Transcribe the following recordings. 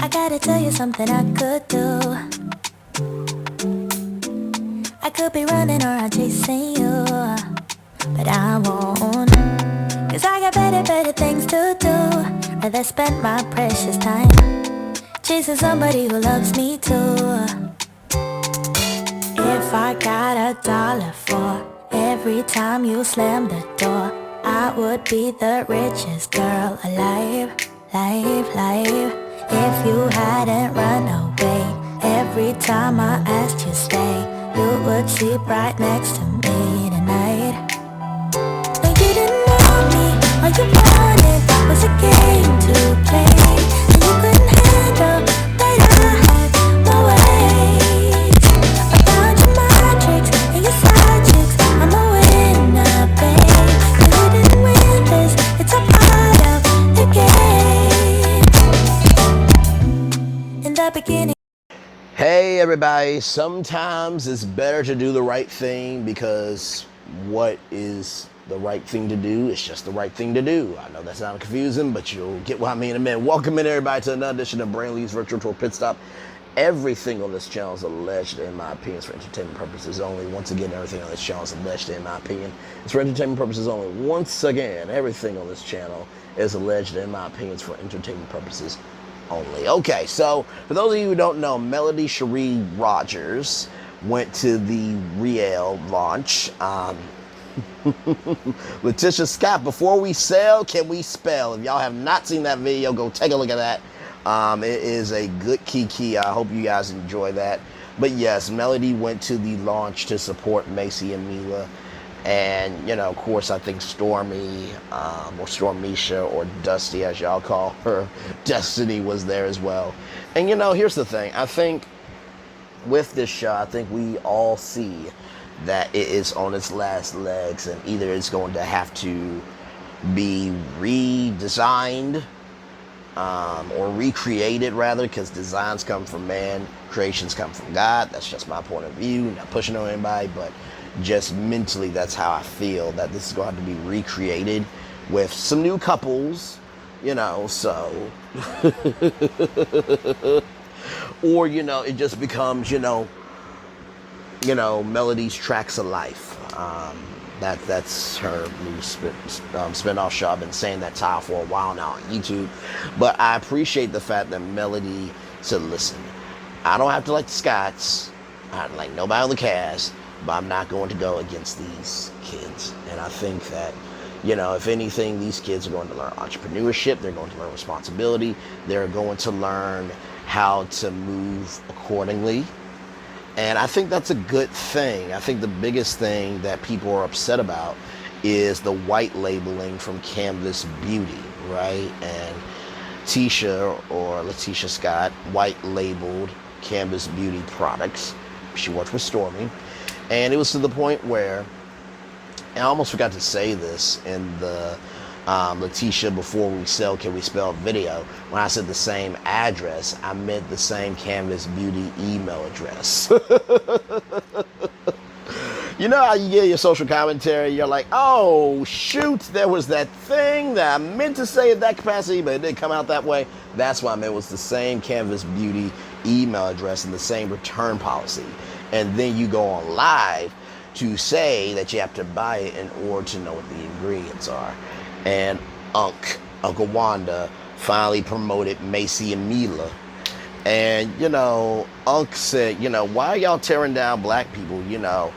I gotta tell you something I could do. I could be running around chasing you, but I won't. Cause I got better things to do. Rather spend my precious time chasing somebody who loves me too. If I got $1 for every time you slam the door, I would be the richest girl alive, live. If you hadn't run away every time I asked you stay, you would sleep right next to me tonight. No, you didn't want me, all you wanted was a game to play, and you couldn't handle that I had my ways. I found your magic and your side chicks, I'm a winner, babe. And you didn't win this, it's a part of the game. In the beginning. Hey everybody, sometimes it's better to do the right thing because what is the right thing to do? It's just the right thing to do. I know that sounds confusing, but you'll get what I mean in a minute. Welcome in everybody to another edition of Brainley's Virtual Tour Pit Stop. Everything on this channel is alleged, in my opinion, for entertainment purposes only. Once again, everything on this channel is alleged, in my opinion. It's for entertainment purposes only. Once again, everything on this channel is alleged, in my opinion, for entertainment purposes only. Okay, so for those of you who don't know, Melody Cherie Rogers went to the Riel launch. Letitia Scott, before we sell, can we spell? If y'all have not seen that video, go take a look at that. It is a good kiki. I hope you guys enjoy that. But yes, Melody went to the launch to support Maci and Milla. And, you know, of course, I think Stormy, or Stormisha, or Dusty, as y'all call her, Destiny, was there as well. And, you know, here's the thing. I think with this show, I think we all see that it is on its last legs, and either it's going to have to be redesigned, or recreated, rather, because designs come from man, creations come from God. That's just my point of view, not pushing on anybody, but just mentally, that's how I feel, that this is going to have to be recreated with some new couples, you know, so. Or, you know, it just becomes, you know, Melody's Tracks of Life. That's her new spin-off show. I've been saying that title for a while now on YouTube. But I appreciate the fact that Melody said, listen, I don't have to like the Scotts. I don't like nobody on the cast. But I'm not going to go against these kids. And I think that, you know, if anything, these kids are going to learn entrepreneurship. They're going to learn responsibility. They're going to learn how to move accordingly. And I think that's a good thing. I think the biggest thing that people are upset about is the white labeling from Canvas Beauty, right? And Tisha, or Letitia Scott, white labeled Canvas Beauty products. She worked with Stormy. And it was to the point where, and I almost forgot to say this in the Letitia Before We Sell, Can We Spell video. When I said the same address, I meant the same Canvas Beauty email address. You know how you get your social commentary, you're like, oh, shoot, there was that thing that I meant to say in that capacity, but it didn't come out that way. That's what I meant, was the same Canvas Beauty email address and the same return policy. And then you go on live to say that you have to buy it in order to know what the ingredients are. And Uncle Wanda, finally promoted Maci and Milla. And, you know, Unc said, you know, why are y'all tearing down black people? You know,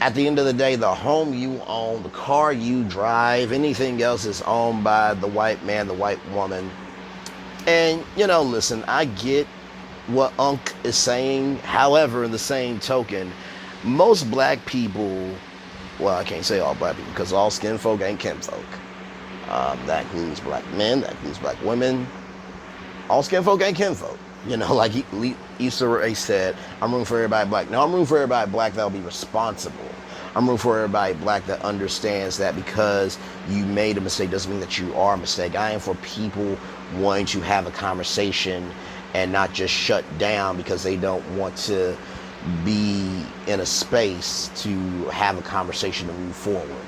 at the end of the day, the home you own, the car you drive, anything else is owned by the white man, the white woman. And, you know, listen, I get what Unc is saying. However, in the same token, most black people, well, I can't say all black people because all skin folk ain't kinfolk. That includes black men, that includes black women. All skin folk ain't kinfolk. You know, like Issa Rae said, I'm rooting for everybody black. No, I'm rooting for everybody black that'll be responsible. I'm rooting for everybody black that understands that because you made a mistake doesn't mean that you are a mistake. I am for people wanting to have a conversation and not just shut down because they don't want to be in a space to have a conversation to move forward.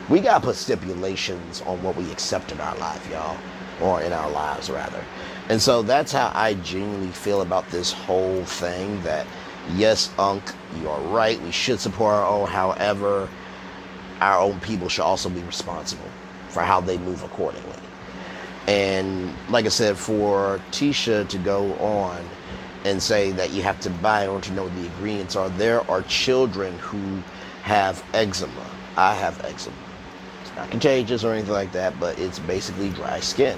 We gotta put stipulations on what we accept in our life, y'all. or in our lives rather. And so that's how I genuinely feel about this whole thing, that yes, Unc, you are right, we should support our own. However, our own people should also be responsible for how they move accordingly. And like I said, for Tisha to go on and say that you have to buy in order to know what the ingredients are, there are children who have eczema. I have eczema. It's not contagious or anything like that, but it's basically dry skin.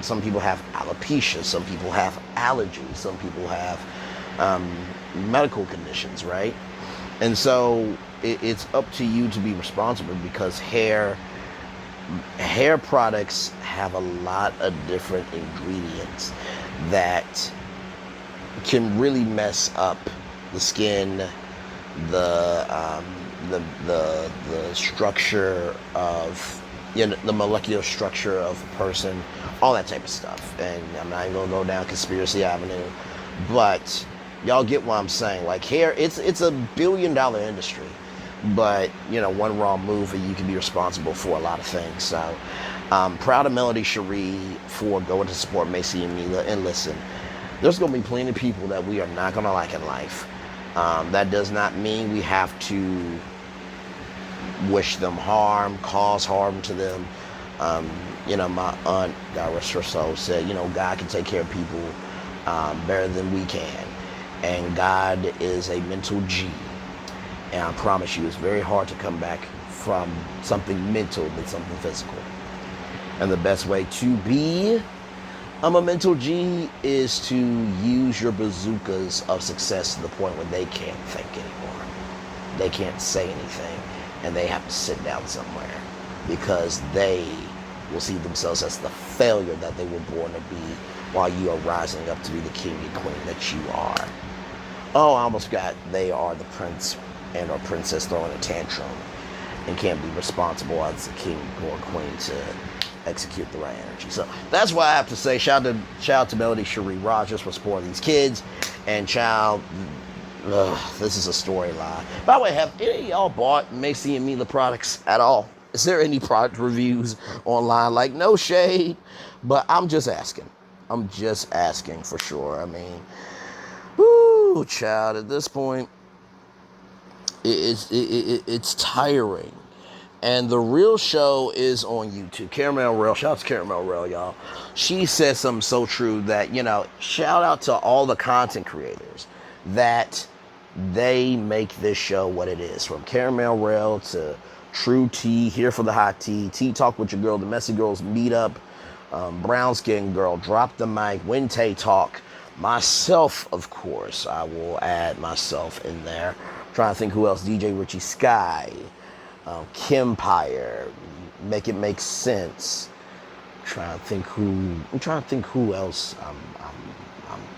Some people have alopecia. Some people have allergies. Some people have medical conditions, right? And so it's up to you to be responsible, because hair products have a lot of different ingredients that can really mess up the skin, the structure of, the molecular structure of a person, all that type of stuff. And I'm not even gonna go down conspiracy avenue, but y'all get what I'm saying. Like, hair, it's a $1 billion industry, but one wrong move and you can be responsible for a lot of things. So proud of Melody Cherie for going to support Maci and Milla. And listen, there's going to be plenty of people that we are not going to like in life. That does not mean we have to wish them harm, cause harm to them. My aunt, God rest her soul, said, God can take care of people better than we can. And God is a mental G. And I promise you, it's very hard to come back from something mental than something physical. And the best way to be a mental G is to use your bazookas of success to the point where they can't think anymore. They can't say anything, and they have to sit down somewhere, because they will see themselves as the failure that they were born to be, while you are rising up to be the king and queen that you are. Oh, I almost forgot, they are the prince and or princess throwing a tantrum and can't be responsible as the king or queen to execute the right energy. So that's what I have to say. Shout out to Melody Cherie Rogers for supporting these kids. And this is a storyline. By the way, have any of y'all bought Maci and Milla products at all? Is there any product reviews online? Like, no shade, but I'm just asking. I'm just asking for sure. I mean, whoo, child, at this point, it's tiring. And the real show is on YouTube. Caramel Rail, shout out to Caramel Rail, y'all. She said something so true that, shout out to all the content creators that they make this show what it is. From Caramel Rail to True Tea, Here for the Hot Tea, Tea Talk with Your Girl, The Messy Girls Meetup, Brown Skin Girl, Drop the Mic, Wente Talk, myself, of course. I will add myself in there. I'm trying to think who else. DJ Richie Sky, Kimpire, Make It Make Sense. I'm trying to think who else.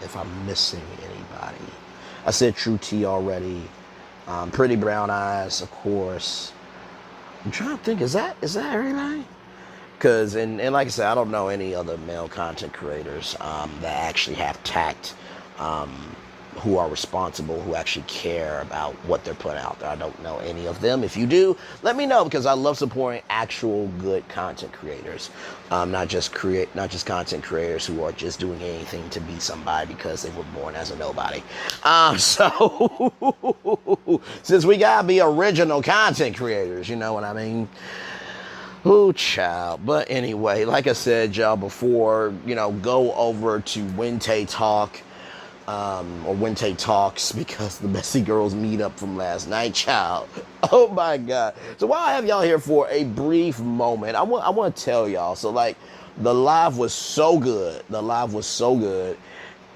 If I'm missing anybody. I said True Tea already. Pretty Brown Eyes, of course. I'm trying to think. Is that everybody? Because and like I said, I don't know any other male content creators that actually have tact, who are responsible, who actually care about what they're putting out there. I don't know any of them. If you do, let me know, because I love supporting actual good content creators, not just content creators who are just doing anything to be somebody because they were born as a nobody. So since we gotta be original content creators, you know what I mean? Ooh, child. But anyway, like I said, y'all, before, go over to Wente Talk, or Wente Talks, because the Messy Girls Meetup from last night, child. Oh my God. So while I have y'all here for a brief moment, I want to tell y'all, so like, the live was so good.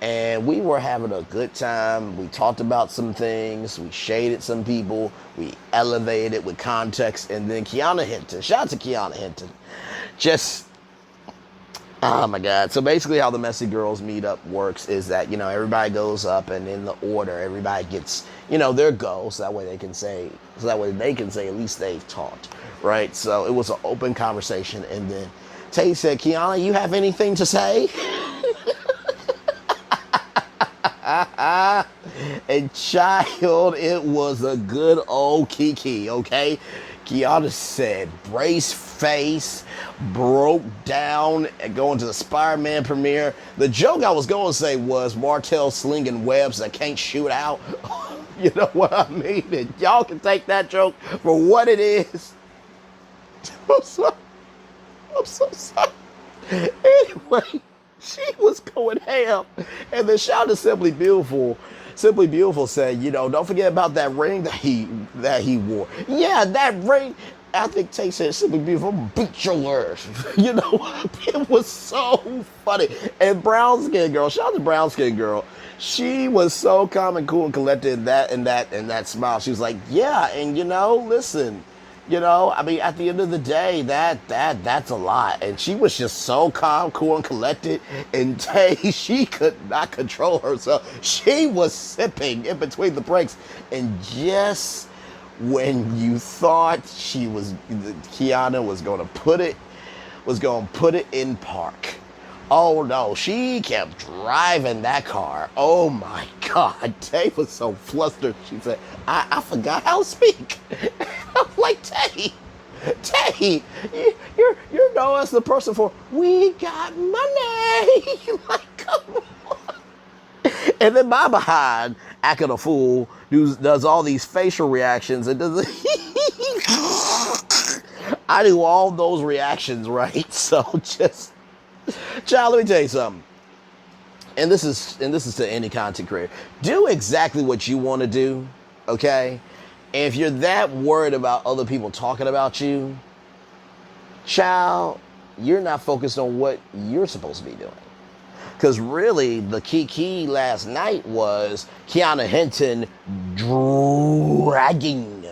And we were having a good time. We talked about some things. We shaded some people. We elevated it with context. And then Kiana Hinton, shout out to Kiana Hinton, oh my God. So basically how the Messy Girls Meetup works is that, everybody goes up, and in the order, everybody gets, their go. So that way they can say at least they've talked, right? So it was an open conversation. And then Tay said, Kiana, you have anything to say? And child, it was a good old Kiki, okay? Kiana said, brace face, broke down, and going to the Spider-Man premiere. The joke I was going to say was Martell slinging webs that can't shoot out. You know what I mean? And y'all can take that joke for what it is. I'm sorry. I'm so sorry. Anyway, she was going ham. And then shout out to Simply Beautiful. Simply Beautiful said, you know, don't forget about that ring that he wore. Yeah, that ring. I think Tay said, Simply Beautiful, I'm gonna beat your ass. You know, it was so funny. And Brown Skin Girl, shout out to Brown Skin Girl. She was so calm and cool and collected in that smile. She was like, yeah, and you know, listen, you know, I mean, at the end of the day, that's a lot. And she was just so calm, cool, and collected. And Tay, she could not control herself. She was sipping in between the breaks. And just when you thought Kiana was going to put it in park. Oh no, she kept driving that car. Oh my God, Tay was so flustered. She said, I forgot how to speak. I'm like, Tay, you're known as the person for, we got money. Like, come on. And then my behind, acting a fool, does all these facial reactions and does I do all those reactions, right? So just, child, let me tell you something. And this is to any content creator. Do exactly what you want to do, okay? And if you're that worried about other people talking about you, child, you're not focused on what you're supposed to be doing. Because really, the key last night was Kiana Hinton dragging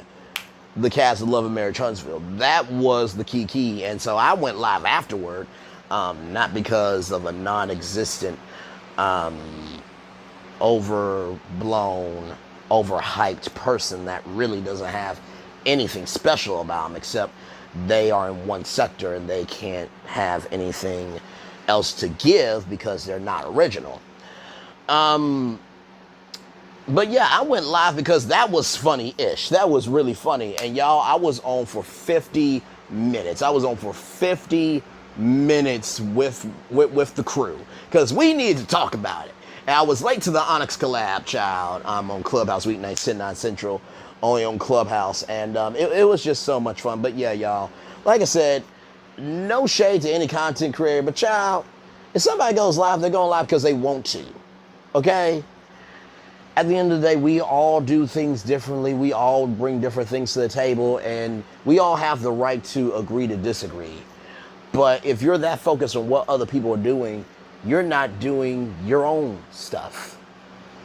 the cast of Love and Marriage Huntsville. That was the key. And so I went live afterward, not because of a non-existent, overblown, overhyped person that really doesn't have anything special about them except they are in one sector and they can't have anything else to give because they're not original. But yeah, I went live because that was funny-ish. That was really funny. And y'all, I was on for 50 minutes. I was on for 50 minutes with the crew because we needed to talk about it. And I was late to the Onyx collab, child. I'm on Clubhouse weeknights, 10, 9 Central, only on Clubhouse. And it was just so much fun. But yeah, y'all, like I said, no shade to any content creator, but child, if somebody goes live, they're going live because they want to, okay? At the end of the day, we all do things differently. We all bring different things to the table, and we all have the right to agree to disagree. But if you're that focused on what other people are doing, you're not doing your own stuff,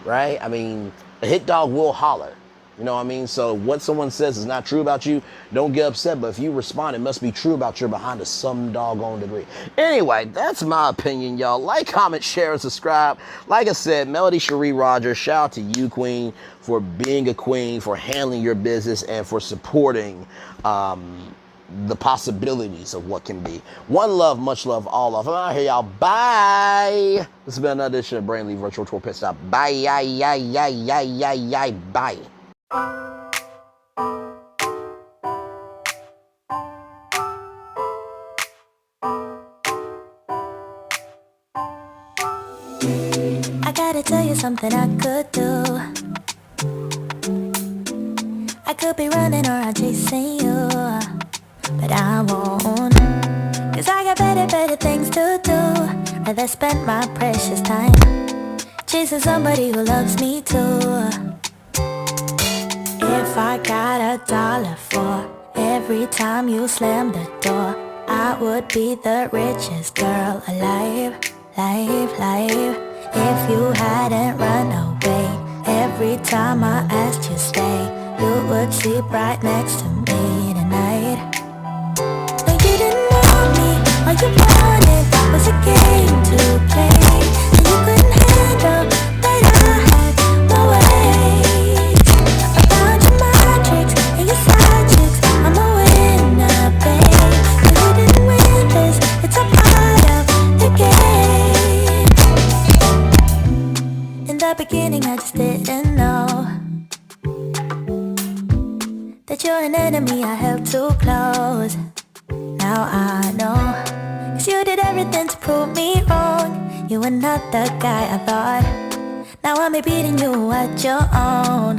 right? I mean, a hit dog will holler. You know what I mean? So what someone says is not true about you, don't get upset. But if you respond, it must be true about you behind to some doggone degree. Anyway, that's my opinion, y'all. Like, comment, share, and subscribe. Like I said, Melody Cherie Rogers, shout out to you, Queen, for being a queen, for handling your business, and for supporting the possibilities of what can be. One love, much love, all love. I'm out here, y'all. Bye. This has been another edition of Brainly Virtual Tour Pit Stop. Bye. Bye. I gotta tell you something I could do. I could be running around chasing you, but I won't. Cause I got better things to do. Rather spend my precious time chasing somebody who loves me too. If I got $1 for every time you slam the door, I would be the richest girl alive. If you hadn't run away every time I asked you stay, you would sleep right next to me tonight. No, you didn't want me, all you wanted was a game to play, and you couldn't handle that I had my way. I found your magic and your side chicks, I'm a winner, babe. No, you didn't win this, it's a part of the game. In the beginning I just didn't know that you you're an enemy I held too close. Now I know, 'cause you did everything to prove me wrong. You were not the guy I thought. Now I'm beating you at your own.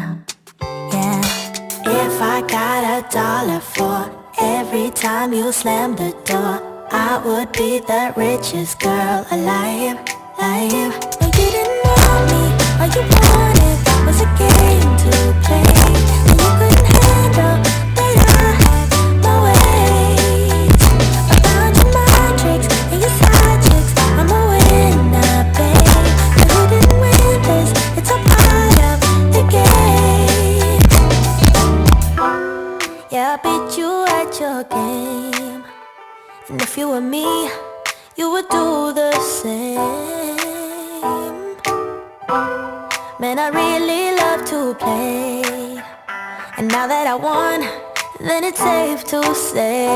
Yeah. If I got $1 for every time you slammed the door, I would be the richest girl alive, alive. No, you didn't want me, all you wanted was a game to play, and you couldn't handle that I had my ways. Around your mind tricks and your side chicks, I'm a winner, babe. No, you didn't win this, it's a part of the game. Yeah, I beat you at your game, and if you were me, you would do the same. Man, I really love to play, and now that I won, then it's safe to say,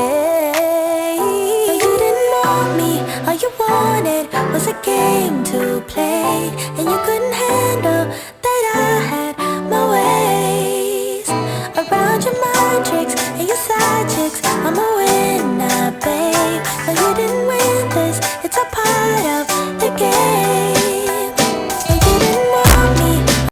no, you didn't want me, all you wanted was a game to play, and you couldn't handle that I had my ways. Around your mind tricks and your side chicks, I'm a winner, babe. No, you didn't win this,